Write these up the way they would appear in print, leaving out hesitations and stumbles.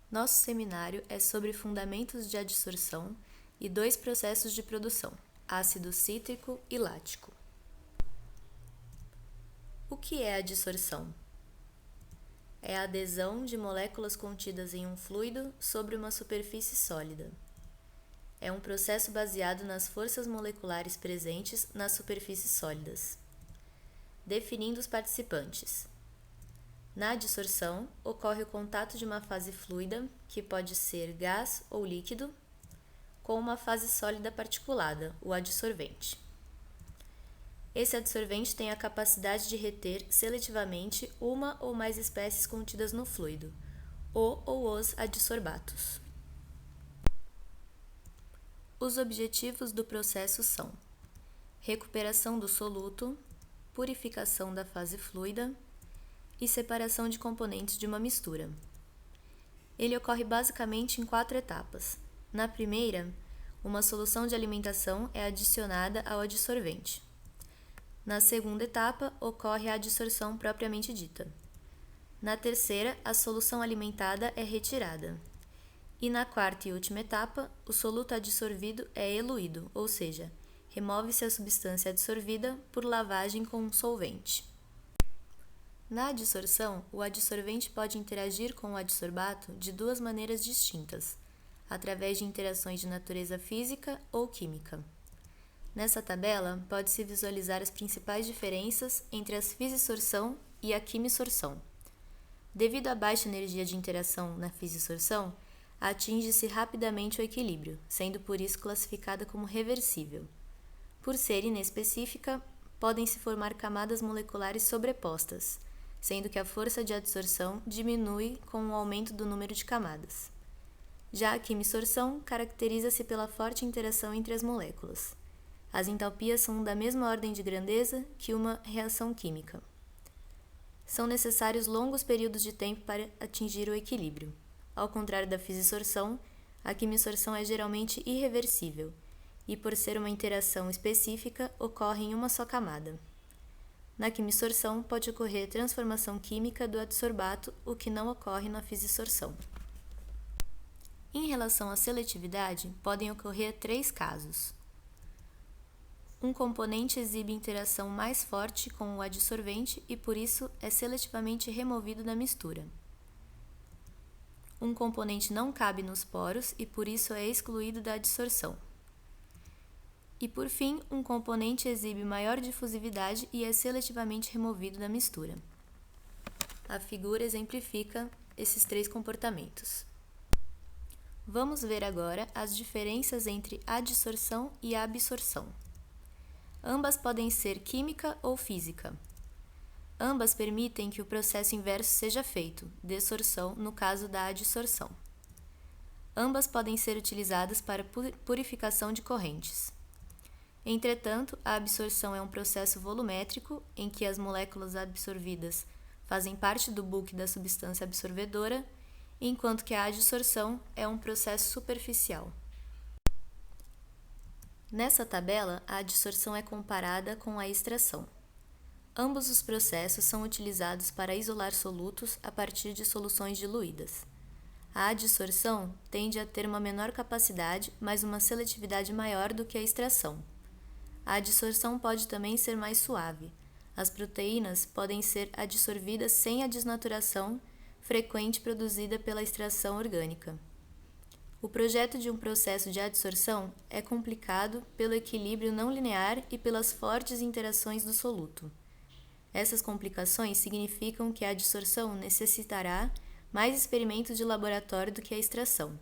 Nosso seminário é sobre fundamentos de adsorção e 2 processos de produção, ácido cítrico e lático. O que é adsorção? É a adesão de moléculas contidas em um fluido sobre uma superfície sólida. É um processo baseado nas forças moleculares presentes nas superfícies sólidas. Definindo os participantes. Na adsorção, ocorre o contato de uma fase fluida, que pode ser gás ou líquido, com uma fase sólida particulada, o adsorvente. Esse adsorvente tem a capacidade de reter seletivamente uma ou mais espécies contidas no fluido, o ou os adsorbatos. Os objetivos do processo são: recuperação do soluto, purificação da fase fluida e separação de componentes de uma mistura. Ele ocorre basicamente em 4 etapas. Na primeira, uma solução de alimentação é adicionada ao adsorvente. Na segunda etapa, ocorre a adsorção propriamente dita. Na terceira, a solução alimentada é retirada. E na quarta e última etapa, o soluto adsorvido é eluído, ou seja, remove-se a substância adsorvida por lavagem com um solvente. Na adsorção, o adsorvente pode interagir com o adsorbato de 2 maneiras distintas, através de interações de natureza física ou química. Nessa tabela, pode-se visualizar as principais diferenças entre a fissorção e a quimisorção. Devido à baixa energia de interação na fissorção, atinge-se rapidamente o equilíbrio, sendo por isso classificada como reversível. Por ser inespecífica, podem se formar camadas moleculares sobrepostas, sendo que a força de adsorção diminui com o aumento do número de camadas. Já a quimisorção caracteriza-se pela forte interação entre as moléculas. As entalpias são da mesma ordem de grandeza que uma reação química. São necessários longos períodos de tempo para atingir o equilíbrio. Ao contrário da fissorção, a quimisorção é geralmente irreversível e, por ser uma interação específica, ocorre em uma só camada. Na quimisorção, pode ocorrer transformação química do adsorbato, o que não ocorre na fissorção. Em relação à seletividade, podem ocorrer 3 casos. Um componente exibe interação mais forte com o adsorvente e, por isso, é seletivamente removido da mistura. Um componente não cabe nos poros e, por isso, é excluído da adsorção. E, por fim, um componente exibe maior difusividade e é seletivamente removido da mistura. A figura exemplifica esses 3 comportamentos. Vamos ver agora as diferenças entre adsorção e absorção. Ambas podem ser química ou física. Ambas permitem que o processo inverso seja feito, desorção no caso da adsorção. Ambas podem ser utilizadas para purificação de correntes. Entretanto, a absorção é um processo volumétrico em que as moléculas absorvidas fazem parte do bulk da substância absorvedora, enquanto que a adsorção é um processo superficial. Nessa tabela, a adsorção é comparada com a extração. Ambos os processos são utilizados para isolar solutos a partir de soluções diluídas. A adsorção tende a ter uma menor capacidade, mas uma seletividade maior do que a extração. A adsorção pode também ser mais suave. As proteínas podem ser adsorvidas sem a desnaturação frequente produzida pela extração orgânica. O projeto de um processo de adsorção é complicado pelo equilíbrio não linear e pelas fortes interações do soluto. Essas complicações significam que a adsorção necessitará mais experimentos de laboratório do que a extração.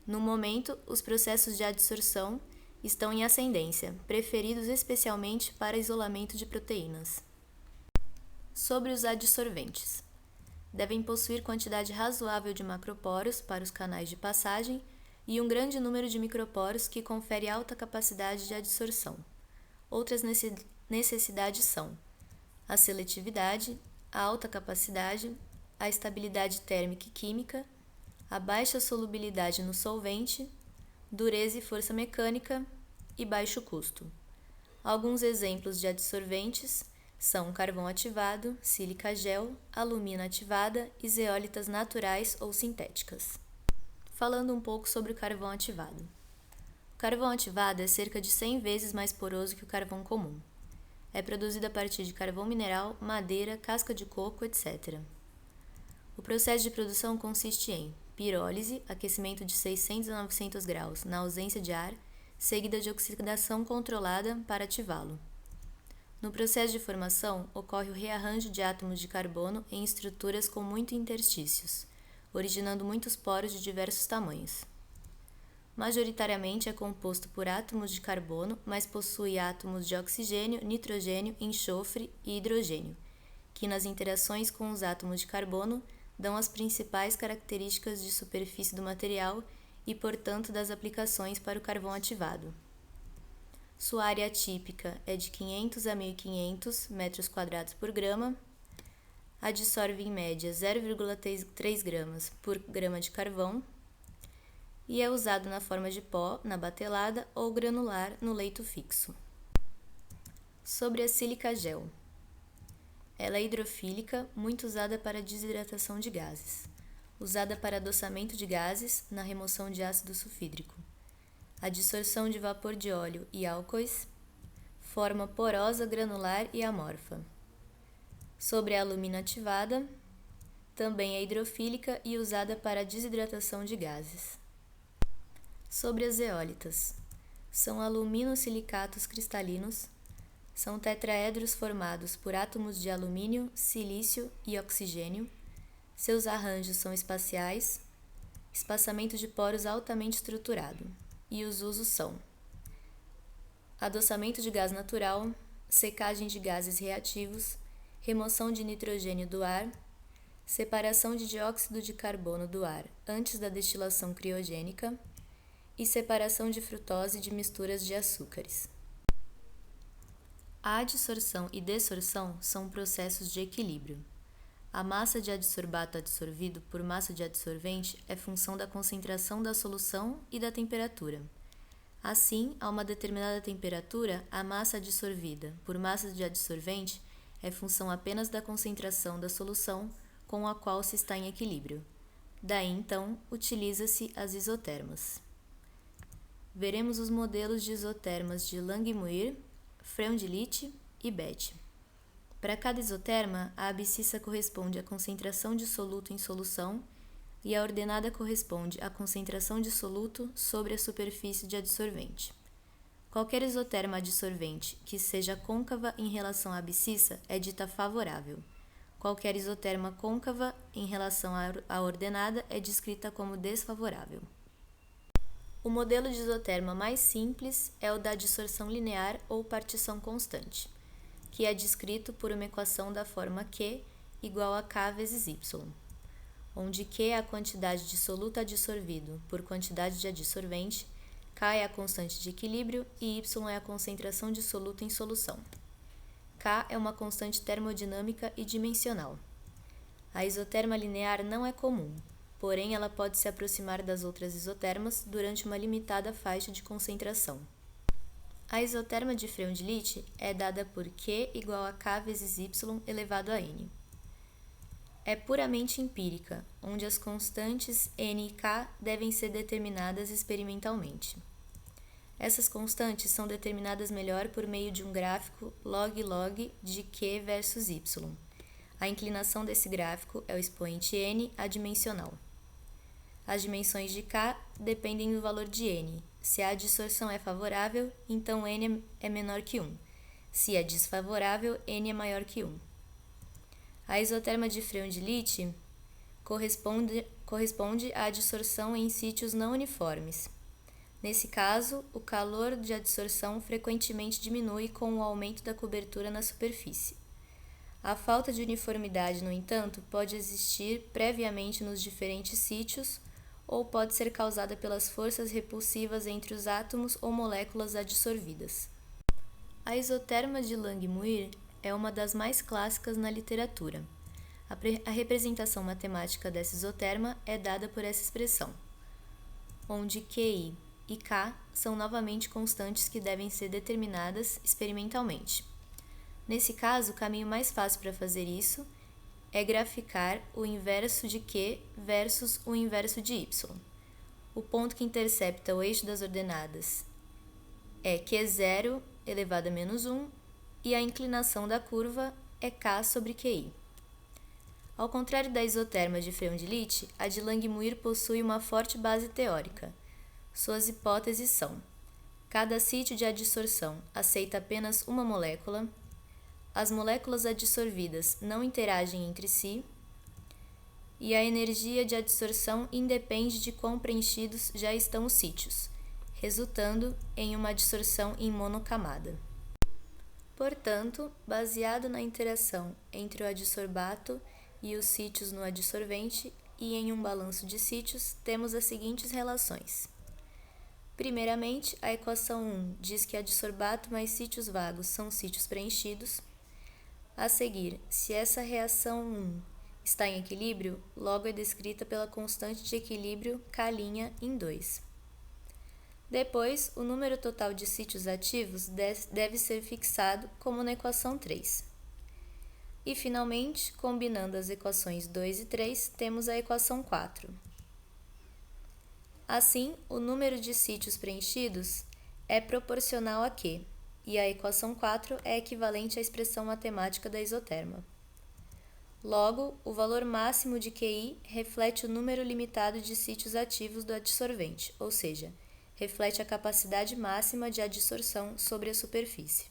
No momento, os processos de adsorção estão em ascendência, preferidos especialmente para isolamento de proteínas. Sobre os adsorventes. Devem possuir quantidade razoável de macroporos para os canais de passagem e um grande número de microporos que confere alta capacidade de adsorção. Outras necessidades são a seletividade, a alta capacidade, a estabilidade térmica e química, a baixa solubilidade no solvente, dureza e força mecânica e baixo custo. Alguns exemplos de adsorventes são carvão ativado, sílica gel, alumina ativada e zeólitas naturais ou sintéticas. falando um pouco sobre o carvão ativado. O carvão ativado é cerca de 100 vezes mais poroso que o carvão comum. É produzido a partir de carvão mineral, madeira, casca de coco, etc. O processo de produção consiste em pirólise, aquecimento de 600 a 900 graus, na ausência de ar, seguida de oxidação controlada para ativá-lo. No processo de formação, ocorre o rearranjo de átomos de carbono em estruturas com muitos interstícios, originando muitos poros de diversos tamanhos. Majoritariamente é composto por átomos de carbono, mas possui átomos de oxigênio, nitrogênio, enxofre e hidrogênio, que nas interações com os átomos de carbono dão as principais características de superfície do material e, portanto, das aplicações para o carvão ativado. Sua área típica é de 500 a 1.500 metros quadrados por grama, adsorve em média 0,3 gramas por grama de carvão e é usado na forma de pó, na batelada ou granular no leito fixo. Sobre a sílica gel. Ela é hidrofílica, muito usada para desidratação de gases, usada para adoçamento de gases na remoção de ácido sulfídrico, a dissorção de vapor de óleo e álcoois, forma porosa, granular e amorfa. Sobre a alumina ativada, também é hidrofílica e usada para a desidratação de gases. Sobre as zeólitas, são aluminosilicatos cristalinos, são tetraedros formados por átomos de alumínio, silício e oxigênio. Seus arranjos são espaciais, espaçamento de poros altamente estruturado, e os usos são adoçamento de gás natural, secagem de gases reativos, remoção de nitrogênio do ar, separação de dióxido de carbono do ar antes da destilação criogênica e separação de frutose de misturas de açúcares. A adsorção e dessorção são processos de equilíbrio. A massa de adsorbato adsorvido por massa de adsorvente é função da concentração da solução e da temperatura. Assim, a uma determinada temperatura, a massa adsorvida por massa de adsorvente é função apenas da concentração da solução com a qual se está em equilíbrio. Daí, então, utiliza-se as isotermas. Veremos os modelos de isotermas de Langmuir, Freundlich e Bethe. Para cada isoterma, a abscissa corresponde à concentração de soluto em solução e a ordenada corresponde à concentração de soluto sobre a superfície de adsorvente. Qualquer isoterma adsorvente que seja côncava em relação à abscissa é dita favorável. Qualquer isoterma côncava em relação à ordenada é descrita como desfavorável. O modelo de isoterma mais simples é o da adsorção linear ou partição constante, que é descrito por uma equação da forma Q igual a K vezes Y, onde Q é a quantidade de soluto adsorvido por quantidade de adsorvente, K é a constante de equilíbrio e Y é a concentração de soluto em solução. K é uma constante termodinâmica e dimensional. A isoterma linear não é comum, porém ela pode se aproximar das outras isotermas durante uma limitada faixa de concentração. A isoterma de Freundlich é dada por Q igual a K vezes Y elevado a N. É puramente empírica, onde as constantes N e K devem ser determinadas experimentalmente. Essas constantes são determinadas melhor por meio de um gráfico log-log de Q versus Y. A inclinação desse gráfico é o expoente N adimensional. As dimensões de K dependem do valor de N. Se a adsorção é favorável, então N é menor que 1. Se é desfavorável, N é maior que 1. A isoterma de Freundlich corresponde à adsorção em sítios não uniformes. Nesse caso, o calor de adsorção frequentemente diminui com o aumento da cobertura na superfície. A falta de uniformidade, no entanto, pode existir previamente nos diferentes sítios ou pode ser causada pelas forças repulsivas entre os átomos ou moléculas adsorvidas. A isoterma de Langmuir é uma das mais clássicas na literatura. A representação matemática dessa isoterma é dada por essa expressão, onde QI e K são novamente constantes que devem ser determinadas experimentalmente. Nesse caso, o caminho mais fácil para fazer isso é graficar o inverso de Q versus o inverso de Y. o ponto que intercepta o eixo das ordenadas é Q0 elevado a menos 1 e a inclinação da curva é K sobre QI. Ao contrário da isoterma de Freundlich, a de Langmuir possui uma forte base teórica. Suas hipóteses são: cada sítio de adsorção aceita apenas uma molécula, as moléculas adsorvidas não interagem entre si, e a energia de adsorção independe de quão preenchidos já estão os sítios, resultando em uma adsorção em monocamada. Portanto, baseado na interação entre o adsorbato e os sítios no adsorvente e em um balanço de sítios, temos as seguintes relações. Primeiramente, a equação 1 diz que adsorbato mais sítios vagos são sítios preenchidos. A seguir, se essa reação 1 está em equilíbrio, logo é descrita pela constante de equilíbrio K' em 2. Depois, o número total de sítios ativos deve ser fixado como na equação 3. E, finalmente, combinando as equações 2 e 3, temos a equação 4. Assim, o número de sítios preenchidos é proporcional a Q, e a equação 4 é equivalente à expressão matemática da isoterma. Logo, o valor máximo de QI reflete o número limitado de sítios ativos do adsorvente, ou seja, reflete a capacidade máxima de adsorção sobre a superfície.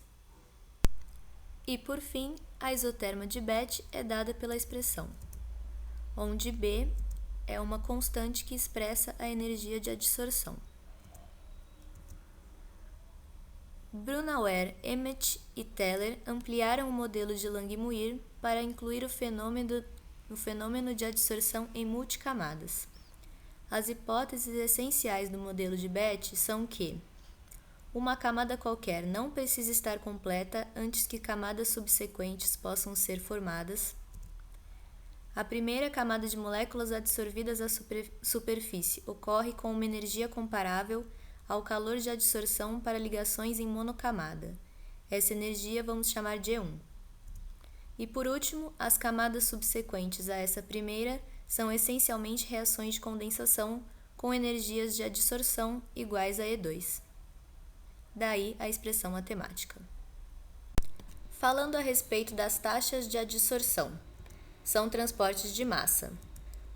E, por fim, a isoterma de Bethe é dada pela expressão, onde B é uma constante que expressa a energia de adsorção. Brunauer, Emmett e Teller ampliaram o modelo de Langmuir para incluir o fenômeno de adsorção em multicamadas. As hipóteses essenciais do modelo de Bethe são que uma camada qualquer não precisa estar completa antes que camadas subsequentes possam ser formadas. A primeira camada de moléculas adsorvidas à superfície ocorre com uma energia comparável ao calor de adsorção para ligações em monocamada. Essa energia vamos chamar de E1. E por último, as camadas subsequentes a essa primeira são essencialmente reações de condensação com energias de adsorção iguais a E2. Daí a expressão matemática. Falando a respeito das taxas de adsorção, são transportes de massa.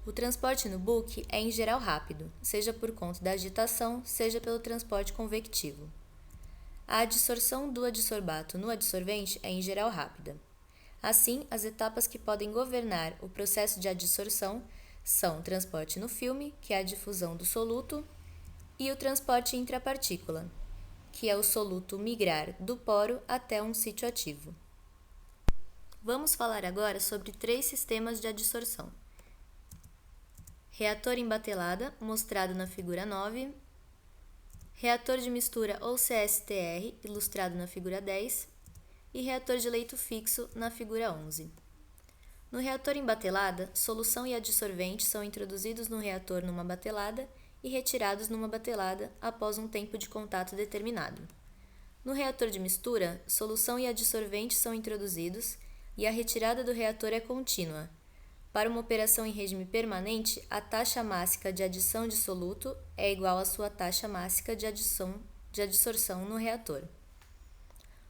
O transporte no bulk é em geral rápido, seja por conta da agitação, seja pelo transporte convectivo. A adsorção do adsorbato no adsorvente é em geral rápida. Assim, as etapas que podem governar o processo de adsorção são o transporte no filme, que é a difusão do soluto, e o transporte intrapartícula, que é o soluto migrar do poro até um sítio ativo. Vamos falar agora sobre 3 sistemas de adsorção. Reator em batelada, mostrado na figura 9. Reator de mistura ou CSTR, ilustrado na figura 10. E reator de leito fixo, na figura 11. No reator em batelada, solução e adsorvente são introduzidos no reator numa batelada e retirados numa batelada após um tempo de contato determinado. No reator de mistura, solução e adsorvente são introduzidos e a retirada do reator é contínua. Para uma operação em regime permanente, a taxa mássica de adição de soluto é igual à sua taxa mássica de adsorção no reator.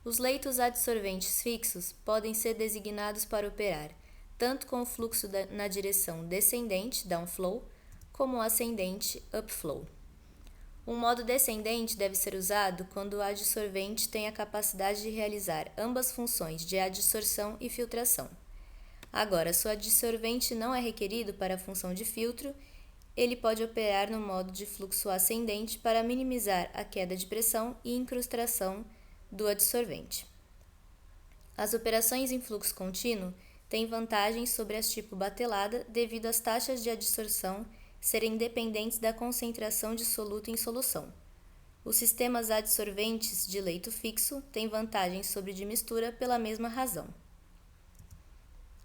Os leitos adsorventes fixos podem ser designados para operar tanto com o fluxo na direção descendente, downflow, como ascendente, upflow. Um modo descendente deve ser usado quando o adsorvente tem a capacidade de realizar ambas funções de adsorção e filtração. Agora, se o adsorvente não é requerido para a função de filtro, ele pode operar no modo de fluxo ascendente para minimizar a queda de pressão e incrustação do adsorvente. As operações em fluxo contínuo têm vantagens sobre as tipo batelada devido às taxas de adsorção serem dependentes da concentração de soluto em solução. Os sistemas adsorventes de leito fixo têm vantagens sobre de mistura pela mesma razão.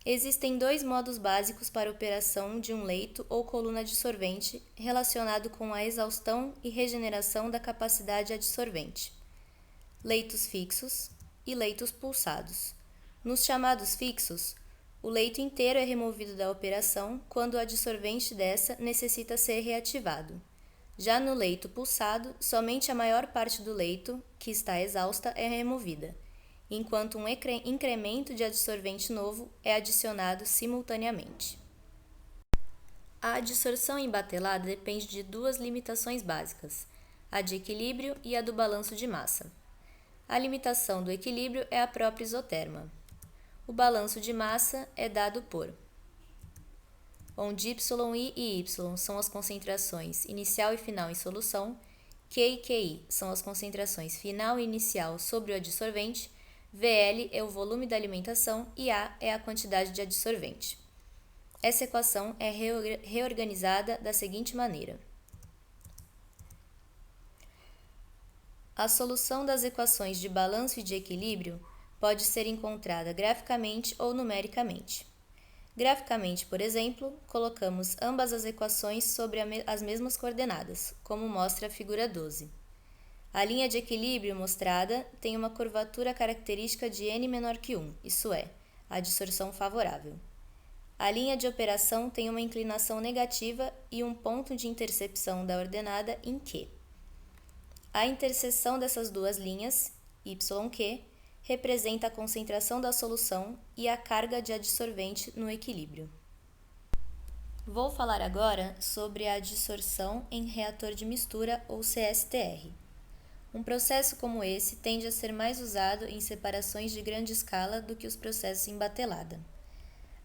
Existem 2 modos básicos para a operação de um leito ou coluna adsorvente relacionado com a exaustão e regeneração da capacidade adsorvente: leitos fixos e leitos pulsados. Nos chamados fixos, o leito inteiro é removido da operação quando o adsorvente dessa necessita ser reativado. Já no leito pulsado, somente a maior parte do leito, que está exausta, é removida, enquanto um incremento de adsorvente novo é adicionado simultaneamente. A adsorção embatelada depende de duas limitações básicas, a de equilíbrio e a do balanço de massa. A limitação do equilíbrio é a própria isoterma. O balanço de massa é dado por onde YI e Y são as concentrações inicial e final em solução, Q e QI são as concentrações final e inicial sobre o adsorvente, VL é o volume da alimentação e A é a quantidade de adsorvente. Essa equação é reorganizada da seguinte maneira. A solução das equações de balanço e de equilíbrio pode ser encontrada graficamente ou numericamente. Graficamente, por exemplo, colocamos ambas as equações sobre as mesmas coordenadas, como mostra a figura 12. A linha de equilíbrio mostrada tem uma curvatura característica de n menor que 1, isso é, a adsorção favorável. A linha de operação tem uma inclinação negativa e um ponto de intercepção da ordenada em Q. A interseção dessas duas linhas, YQ, representa a concentração da solução e a carga de adsorvente no equilíbrio. Vou falar agora sobre a adsorção em reator de mistura ou CSTR. Um processo como esse tende a ser mais usado em separações de grande escala do que os processos em batelada.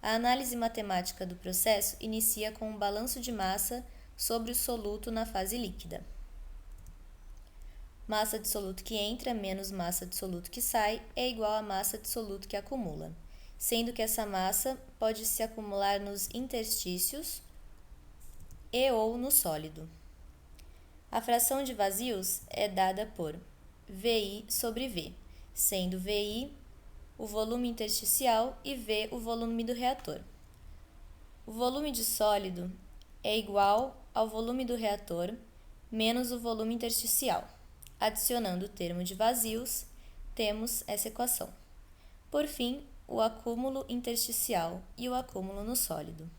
A análise matemática do processo inicia com um balanço de massa sobre o soluto na fase líquida. Massa de soluto que entra menos massa de soluto que sai é igual a massa de soluto que acumula, sendo que essa massa pode se acumular nos interstícios e ou no sólido. A fração de vazios é dada por VI sobre V, sendo VI o volume intersticial e V o volume do reator. O volume de sólido é igual ao volume do reator menos o volume intersticial. Adicionando o termo de vazios, temos essa equação. Por fim, o acúmulo intersticial e o acúmulo no sólido.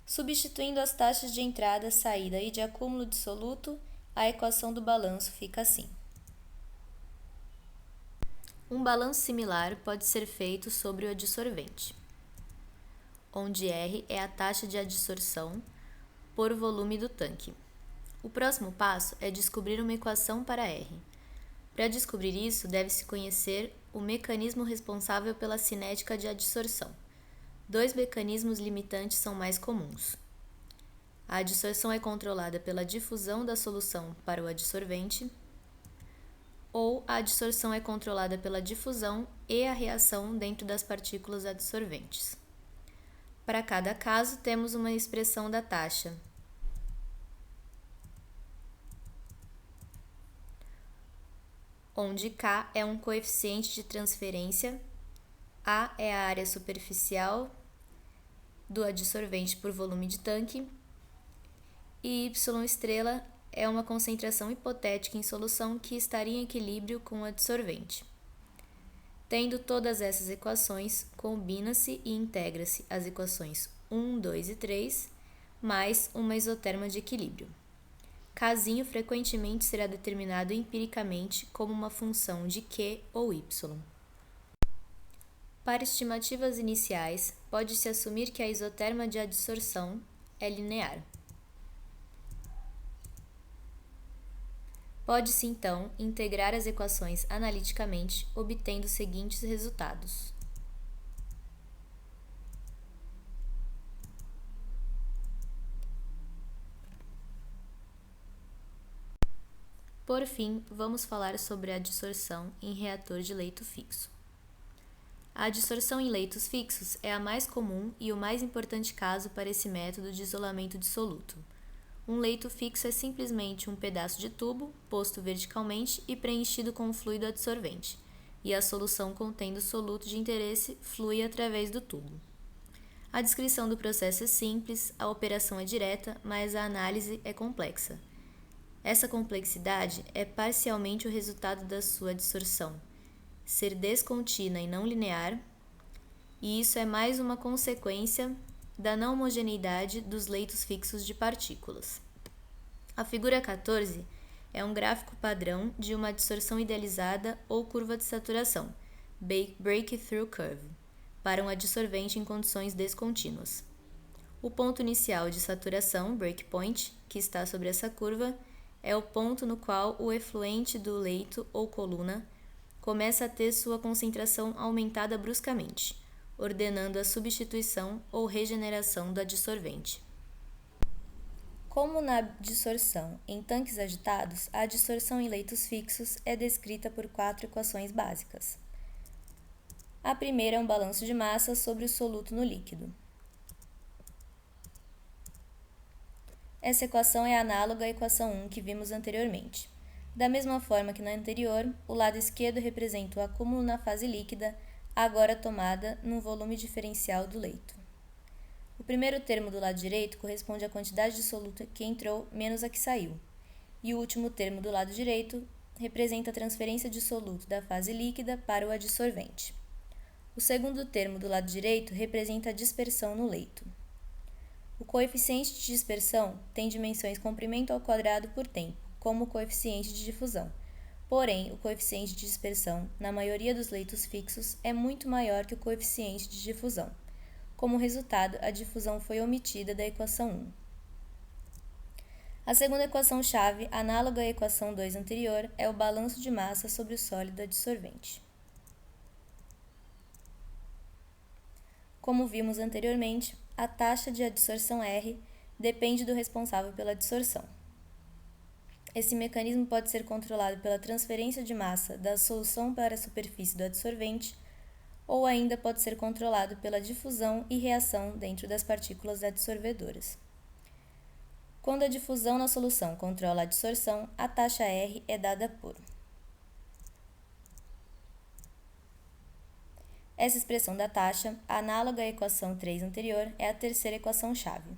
Substituindo as taxas de entrada, saída e de acúmulo de soluto, a equação do balanço fica assim. Um balanço similar pode ser feito sobre o adsorvente, onde R é a taxa de adsorção por volume do tanque. O próximo passo é descobrir uma equação para R. Para descobrir isso, deve-se conhecer o mecanismo responsável pela cinética de adsorção. Dois mecanismos limitantes são mais comuns. A adsorção é controlada pela difusão da solução para o adsorvente, ou a adsorção é controlada pela difusão e a reação dentro das partículas adsorventes. Para cada caso, temos uma expressão da taxa, onde K é um coeficiente de transferência, A é a área superficial do adsorvente por volume de tanque e Y' é uma concentração hipotética em solução que estaria em equilíbrio com o adsorvente. Tendo todas essas equações, combina-se e integra-se as equações 1, 2 e 3, mais uma isoterma de equilíbrio. Kzinho frequentemente será determinado empiricamente como uma função de Q ou Y. Para estimativas iniciais, pode-se assumir que a isoterma de adsorção é linear. Pode-se, então, integrar as equações analiticamente, obtendo os seguintes resultados. Por fim, vamos falar sobre a adsorção em reator de leito fixo. A adsorção em leitos fixos é a mais comum e o mais importante caso para esse método de isolamento dissoluto. Um leito fixo é simplesmente um pedaço de tubo posto verticalmente e preenchido com um fluido adsorvente, e a solução contendo o soluto de interesse flui através do tubo. A descrição do processo é simples, a operação é direta, mas a análise é complexa. Essa complexidade é parcialmente o resultado da sua adsorção ser descontínua e não linear, e isso é mais uma consequência da não homogeneidade dos leitos fixos de partículas. A figura 14 é um gráfico padrão de uma adsorção idealizada ou curva de saturação, breakthrough curve, para um adsorvente em condições descontínuas. O ponto inicial de saturação, breakpoint, que está sobre essa curva, é o ponto no qual o efluente do leito ou coluna começa a ter sua concentração aumentada bruscamente, ordenando a substituição ou regeneração do adsorvente. Como na adsorção em tanques agitados, a adsorção em leitos fixos é descrita por 4 equações básicas. A primeira é um balanço de massa sobre o soluto no líquido. Essa equação é análoga à equação 1 que vimos anteriormente. Da mesma forma que na anterior, o lado esquerdo representa o acúmulo na fase líquida, agora tomada num volume diferencial do leito. O primeiro termo do lado direito corresponde à quantidade de soluto que entrou menos a que saiu, e o último termo do lado direito representa a transferência de soluto da fase líquida para o adsorvente. O segundo termo do lado direito representa a dispersão no leito. O coeficiente de dispersão tem dimensões comprimento ao quadrado por tempo, como o coeficiente de difusão. Porém, o coeficiente de dispersão, na maioria dos leitos fixos, é muito maior que o coeficiente de difusão. Como resultado, a difusão foi omitida da equação 1. A segunda equação-chave, análoga à equação 2 anterior, é o balanço de massa sobre o sólido adsorvente. Como vimos anteriormente, a taxa de adsorção R depende do responsável pela adsorção. Esse mecanismo pode ser controlado pela transferência de massa da solução para a superfície do adsorvente, ou ainda pode ser controlado pela difusão e reação dentro das partículas adsorvedoras. Quando a difusão na solução controla a adsorção, a taxa R é dada por. Essa expressão da taxa, análoga à equação 3 anterior, é a terceira equação-chave.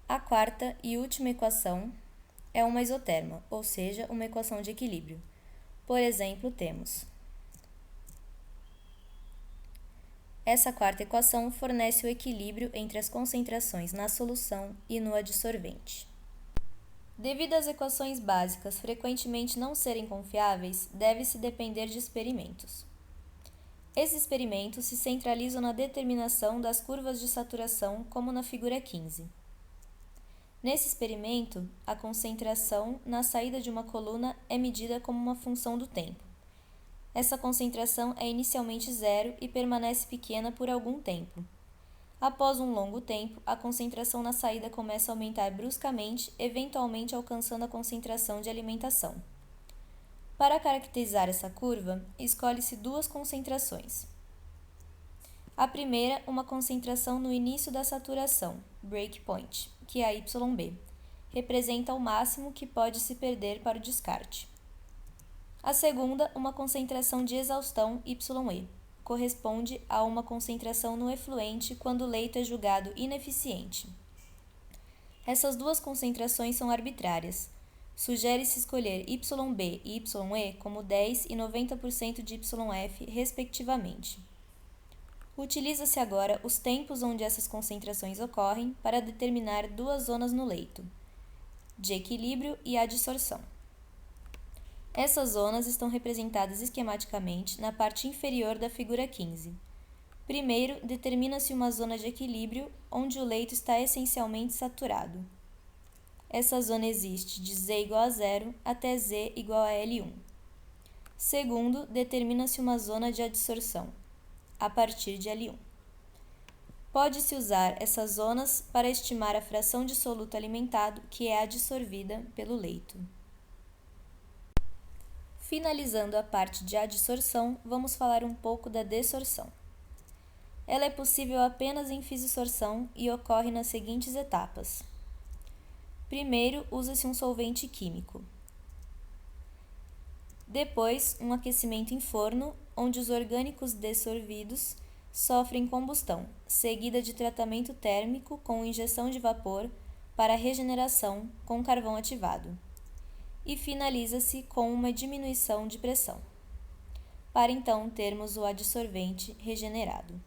A quarta e última equação é uma isoterma, ou seja, uma equação de equilíbrio. Por exemplo, temos essa quarta equação fornece o equilíbrio entre as concentrações na solução e no adsorvente. Devido às equações básicas frequentemente não serem confiáveis, deve-se depender de experimentos. Esses experimentos se centralizam na determinação das curvas de saturação, como na figura 15. Nesse experimento, a concentração na saída de uma coluna é medida como uma função do tempo. Essa concentração é inicialmente zero e permanece pequena por algum tempo. Após um longo tempo, a concentração na saída começa a aumentar bruscamente, eventualmente alcançando a concentração de alimentação. Para caracterizar essa curva, escolhe-se duas concentrações. A primeira, uma concentração no início da saturação, breakpoint, que é a YB, representa o máximo que pode se perder para o descarte. A segunda, uma concentração de exaustão, YE, corresponde a uma concentração no efluente quando o leito é julgado ineficiente. Essas duas concentrações são arbitrárias. Sugere-se escolher YB e YE como 10% e 90% de YF, respectivamente. Utiliza-se agora os tempos onde essas concentrações ocorrem para determinar duas zonas no leito, de equilíbrio e adsorção. Essas zonas estão representadas esquematicamente na parte inferior da figura 15. Primeiro, determina-se uma zona de equilíbrio onde o leito está essencialmente saturado. Essa zona existe de Z igual a 0 até Z igual a L1. Segundo, determina-se uma zona de adsorção, a partir de L1. Pode-se usar essas zonas para estimar a fração de soluto alimentado que é adsorvida pelo leito. Finalizando a parte de adsorção, vamos falar um pouco da dessorção. Ela é possível apenas em fissorção e ocorre nas seguintes etapas. Primeiro, usa-se um solvente químico. Depois, um aquecimento em forno, onde os orgânicos dessorvidos sofrem combustão, seguida de tratamento térmico com injeção de vapor para regeneração com carvão ativado. E finaliza-se com uma diminuição de pressão, para então termos o adsorvente regenerado.